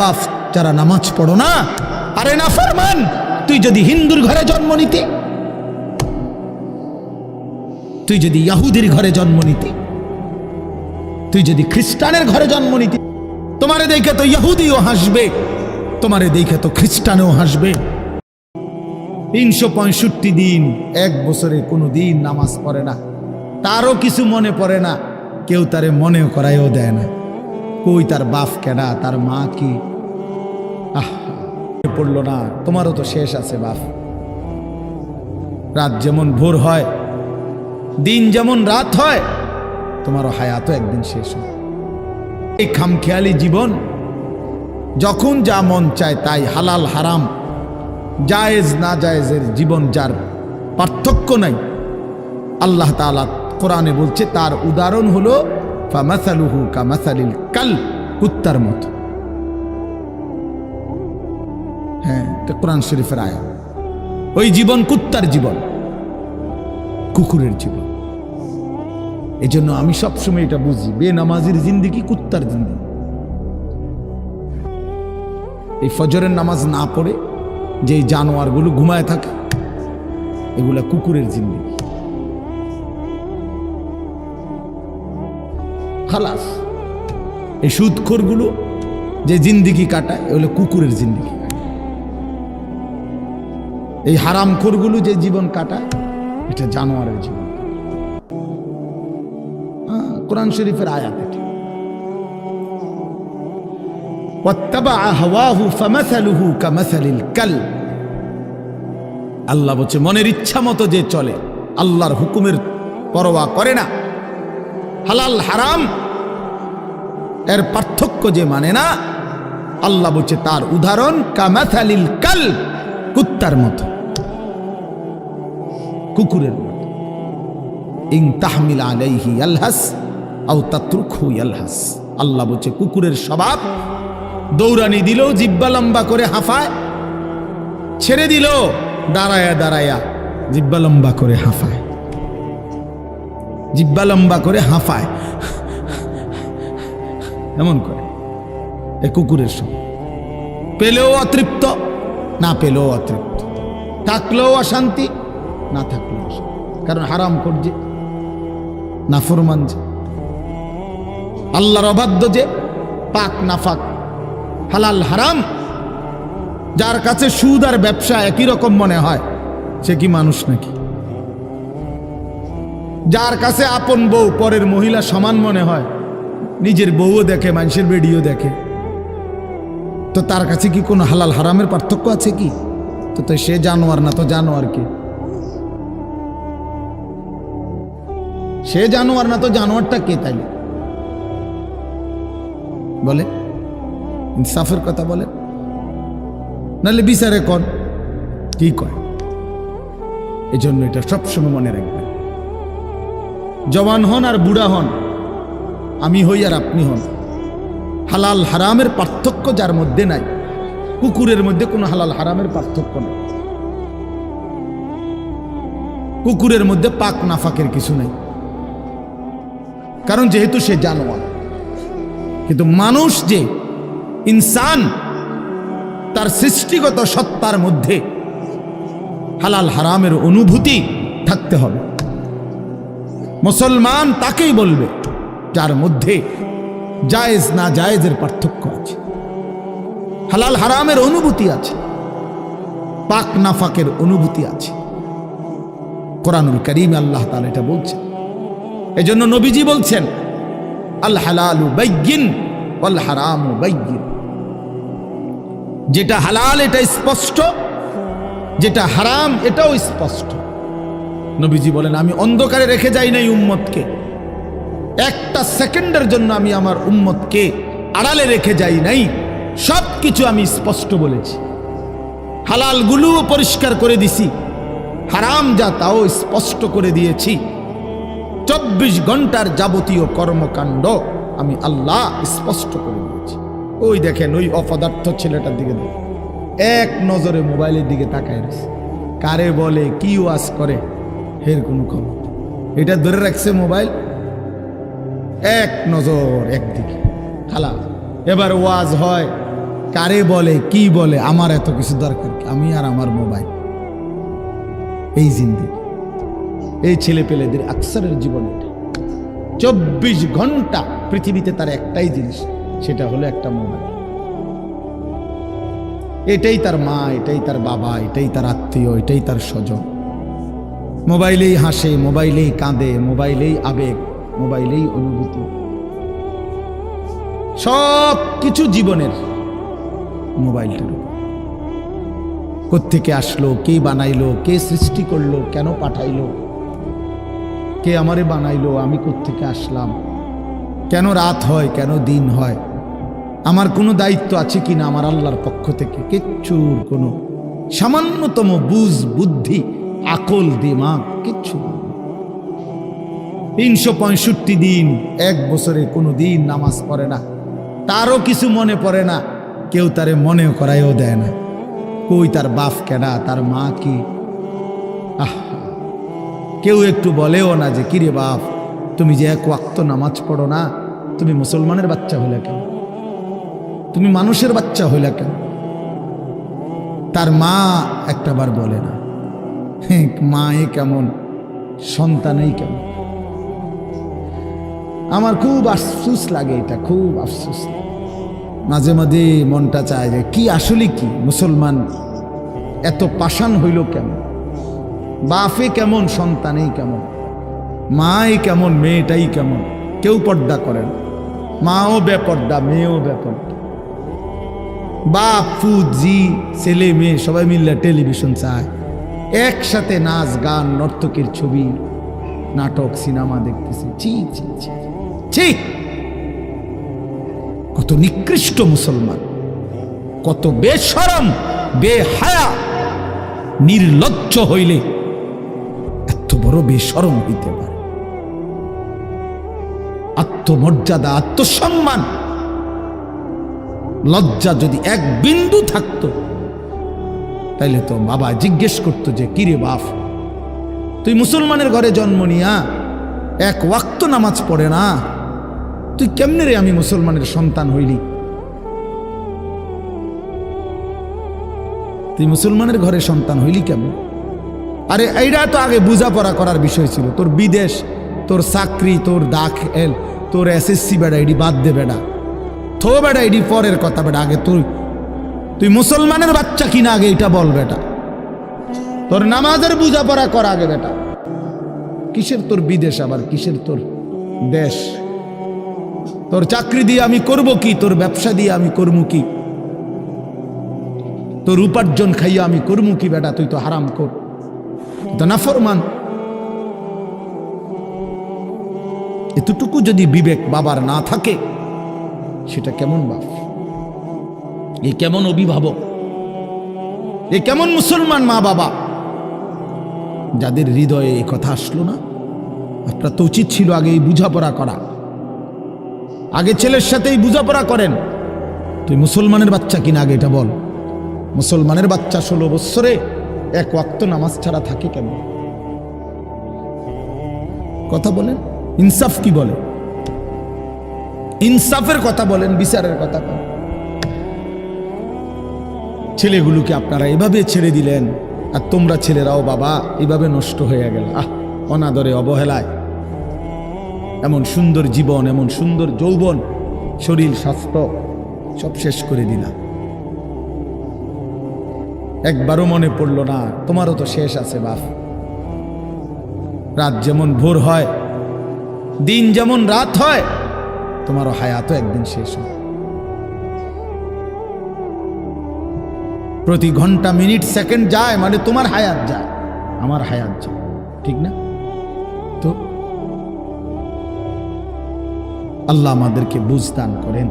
বাপ যারা নামাজ পড়ো না, আরে না ফরমান, তুই যদি হিন্দুর ঘরে জন্ম নিতে, তুই যদি ইহুদির ঘরে জন্ম নিতে, তুই যদি খ্রিস্টানের ঘরে জন্ম নিতে, তোমারে দেখে তো ইহুদিও হাসবে, তোমারে দেখে তো খ্রিস্টানও হাসবে। 365 দিন, এক বছরে কোনো দিন নামাজ পড়ে না, তারও কিছু মনে পড়ে না, কেউ তারে মনে করাইও দেয় না। কই তার বাপ কেডা, তার মা কি, পড়লো না, তোমারও তো শেষ আছে বাপ। রাত যেমন ভোর হয়, দিন যেমন রাত হয়, তোমারও হায়াতও একদিন শেষ হয়। এই খামখেয়ালি জীবন, যখন যা মন চায় তাই, হালাল হারাম, জায়েজ না জায়েজের জীবন, যার পার্থক্য নাই, আল্লাহ তাআলা কোরআনে বলছে তার উদাহরণ হলো ফামাসালুহু কামাসালিল কাল, কুত্তার মতো। হ্যাঁ, এটা কোরআন শরীফের আয়াত। ওই জীবন কুত্তার জীবন, কুকুরের জীবন। এই জন্য আমি সবসময় এটা বুঝি, বেনামাজির জিন্দেগি কুত্তার জিন্দেগি। এই ফজরের নামাজ না পড়ে যে জানোয়ারগুলো ঘুমায় থাকে, এগুলা কুকুরের জিন্দেগি। খালাস। এই সুদখোরগুলো যে জিন্দেগি কাটায়, এগুলো কুকুরের জিন্দেগি। এই হারামখোরগুলো যে জীবন কাটায়, এটা জানোয়ারের জীবন। কোরআন শরীফের আয়াত এটা। ওয়াত্তাবাআ হাওয়াহু ফামাসালুহু কামাসালিল কাল। আল্লাহ বলছে মনের ইচ্ছা মতো যে চলে, আল্লাহর হুকুমের পরোয়া করে না, হালাল হারাম এর পার্থক্য যে মানে না, আল্লাহ বলছে তার উদাহরণ কামাসালিল কাল, কুত্তার মতো, কুকুরের মতো। ইন তাহমিল আলাইহি ইয়ালহাস আও তাতরুকহু ইয়ালহাস। আল্লাহ বলছে কুকুরের স্বভাব, দৌড়ানি দিল জিব্বা লম্বা করে হাঁফায়, ছেড়ে দিল দাঁড়ায়া দাঁড়ায়া জিব্বা লম্বা করে হাঁফায়, জিব্বা লম্বা করে হাঁফায়, এমন করে। এ কুকুরের স্বভাব। পেলেও অতৃপ্ত, না পেলেও অতৃপ্ত, থাকলেও অশান্তি, না থাকলেও অশান্তি। কারণ হারাম করছে, নাফরমান যে, আল্লাহর অবাধ্য যে, পাক নাফাক, হালাল হারাম, যার কাছে সুদ আর ব্যবসা একই রকম মনে হয়, সে কি মানুষ নাকি? যার কাছে আপন বউ পরের মহিলা সমান মনে হয়, নিজের বউও দেখে, মানুষের বেডিও দেখে, তো তার কাছে কি কোনো হালাল হারামের পার্থক্য আছে কি? তো সে জানোয়ার না তো জানোয়ার কে? সে জানোয়ার না তো জানোয়ারটা কে? তাইলে বলে, ইনসাফের কথা বলে, নাহলে বিচারে কোন কি কয়? এই জন্য এটা সবসময় মনে রাখবেন, জওয়ান হন আর বুড়া হন, আমি হই আর আপনি হন, হালাল হারামের পার্থক্য যার মধ্যে নাই, কুকুরের মধ্যে কোনো হালাল হারামের পার্থক্য নেই, কুকুরের মধ্যে পাক নাফাকের কিছু নেই, কারণ যেহেতু সে জানোয়ার। কিন্তু মানুষ যে ইনসান, তার সৃষ্টিগত সত্তার মধ্যে হালাল হারামের অনুভূতি থাকতে হবে। মুসলমান তাকেই বলবে যার মধ্যে জায়েজ না জায়েজের পার্থক্য আছে, হালাল হারামের অনুভূতি আছে, পাক নাফাকের অনুভূতি আছে। কোরআনুল কারীমে আল্লাহ তাআলা এটা বলছেন। এজন্য নবীজি বলছেন আল হালালু বাইয়িন ওয়াল হারামু বাইয়িন। যেটা হালাল এটা স্পষ্ট, যেটা হারাম এটাও স্পষ্ট। নবীজি বলেন আমি অন্ধকারে রেখে যাই নাই উম্মতকে, একটা সেকেন্ডের জন্য আমি আমার উম্মতকে আড়ালে রেখে যাই নাই, সব কিছু আমি স্পষ্ট বলেছি। হালালগুলোও পরিষ্কার করে দিছি, হারাম যা তাও স্পষ্ট করে দিয়েছি। 24 ঘন্টার যাবতীয় কর্মকাণ্ড আমি আল্লাহ স্পষ্ট করে দিয়েছি। ওই দেখেন ওই অপদার্থ ছেলেটার দিকে দেখেন, এক নজরে মোবাইলের দিকে তাকায় রয়েছে, কারে বলে কি ওয়াজ করে এর কোনো খবর। এটা ধরে রাখছে মোবাইল, এক নজর একদিকে খালা। এবার ওয়াজ হয়, কারে বলে কি বলে, আমার এত কিছু দরকার কি? আমি আর আমার মোবাইল। এই জিন্দেগি, এই ছেলে পেলেদের আকসারের জীবন এটা। 24 ঘন্টা পৃথিবীতে তার একটাই জিনিস, সেটা হলো একটা মোবাইল। এটাই তার মা, এটাই তার বাবা, এটাই তার আত্মীয়, এটাই তার স্বজন। মোবাইলেই হাসে, মোবাইলেই কাঁদে, মোবাইলেই আবেগ, মোবাইলেই অনুভূতি, সব কিছু জীবনের মোবাইলটার উপর। কোত্থেকে আসলো, কে বানাইলো, কে সৃষ্টি করলো, কেন পাঠাইলো, কে আমারে বানাইলো, আমি কোত্থেকে আসলাম, কেন রাত হয়, কেন দিন হয়, আমার কোনো দায়িত্ব আছে কিনা আমার আল্লাহর পক্ষ থেকে, কিচ্ছুর কোনো সামান্যতম বুঝ, বুদ্ধি, আকল, দিমাগ কিচ্ছু। 365 দিন, এক বছরে কোনো দিন নামাজ পড়ে না, তারও কিছু মনে পড়ে না, কেউ তারে মনে করাইও দেয় না। কই তার বাপ কেডা, তার মা কি, কেউ একটু বলেও না যে কিরে বাপ, তুমি যে এক ওয়াক্ত নামাজ পড়ো না, তুমি মুসলমানের বাচ্চা হইলা কেন, তুমি মানুষের বাচ্চা হইলা কেন? তার মা একটাবার বলে না, মা এ কেমন, সন্তানই কেমন। আমার খুব আফসোস লাগে, এটা খুব আফসোস লাগে। মাঝে মাঝে মনটা চায় যে কি আসলে কি মুসলমান এত পাষাণ হইল কেমন, বাপে কেমন, সন্তানেই কেমন, মাই কেমন, মেয়েটাই কেমন, কেউ পর্দা করেন, মাও বেপর্দা, মেয়েও বেপর্দা, বাপ ফুত জি ছেলে মেয়ে সবাই মিললে টেলিভিশন চায়, একসাথে নাচ গান নর্তকীর ছবি নাটক সিনেমা দেখতেছি। ছি ছি ছি ছি, কত নিকৃষ্ট মুসলমান, কত বেশরম, বেহায়া, নির্লজ্জ হইলে এত বড় বেশরম হইতে পারে? আত্মমর্যাদা, আত্মসম্মান, লজ্জা যদি এক বিন্দু থাকতো, তাইলে তো বাবা জিজ্ঞেস করতো যে কিরে বাপ, তুই মুসলমানের ঘরে জন্ম নিয়া এক ওয়াক্ত নামাজ পড়ে না, তুই কেমনে রে আমি মুসলমানের সন্তান হইলি? তুই মুসলমানের ঘরে সন্তান হইলি কেমন? আরে এইটা তো আগে বোঝাপড়া করার বিষয় ছিল। তোর বিদেশ, তোর চাকরি, তোর দাখিল, তোর এসএসসি বেড়া এডি বাদ দে বেড়া, থো বেড়া এডি পরের কথা বেড়া, আগে তুই মুসলমানের বাচ্চা কিনা আগে এটা বল বেটা। তোর নামাজের বোঝাপড়া কর আগে বেটা। কিসের তোর বিদেশ, আবার কিসের তোর দেশ? তোর চাকরি দিয়ে আমি করব কি, তোর ব্যবসা দিয়ে আমি করবো কি, তোর উপার্জন খাইয়া আমি করবো কি বেটা? তুই তো হারাম কর, তো নাফরমান। এতটুকু যদি বিবেক বাবার না থাকে, সেটা কেমন বাপ, এ কেমন অভিভাবক, এ কেমন মুসলমান মা বাবা, যাদের হৃদয়ে এই কথা আসলো না? আপনার তো উচিত ছিল আগে এই বুঝাপড়া করা, আগে ছেলের সাথেই বুঝাপড়া করেন। তুই মুসলমানের বাচ্চা কিনা আগে এটা বল। মুসলমানের বাচ্চা 16 বৎসরে এক ওয়াক্ত নামাজ ছাড়া থাকে কেন? কথা বলেন, ইনসাফ কি বলে? ইনসাফের কথা বলেন, বিচারের কথা বলেন। ছেলেগুলোকে আপনারা এভাবে ছেড়ে দিলেন, আর তোমরা ছেলেরাও বাবা এভাবে নষ্ট হয়ে গেল। অনাদরে, অবহেলায় এমন সুন্দর জীবন, এমন সুন্দর যৌবন, শরীর, স্বাস্থ্য সব শেষ করে দিলাম। একবারও মনে পড়লো না তোমারও তো শেষ আছে বাপ। রাত যেমন ভোর হয়, দিন যেমন রাত হয়, তোমারও হায়াতও একদিন শেষ হয়। প্রতি ঘন্টা, মিনিট, সেকেন্ড যায় মানে তোমার হায়াত যায়, আমার হায়াত যায়, ঠিক না? তো আল্লাহ আমাদেরকে বুঝ দান করেন।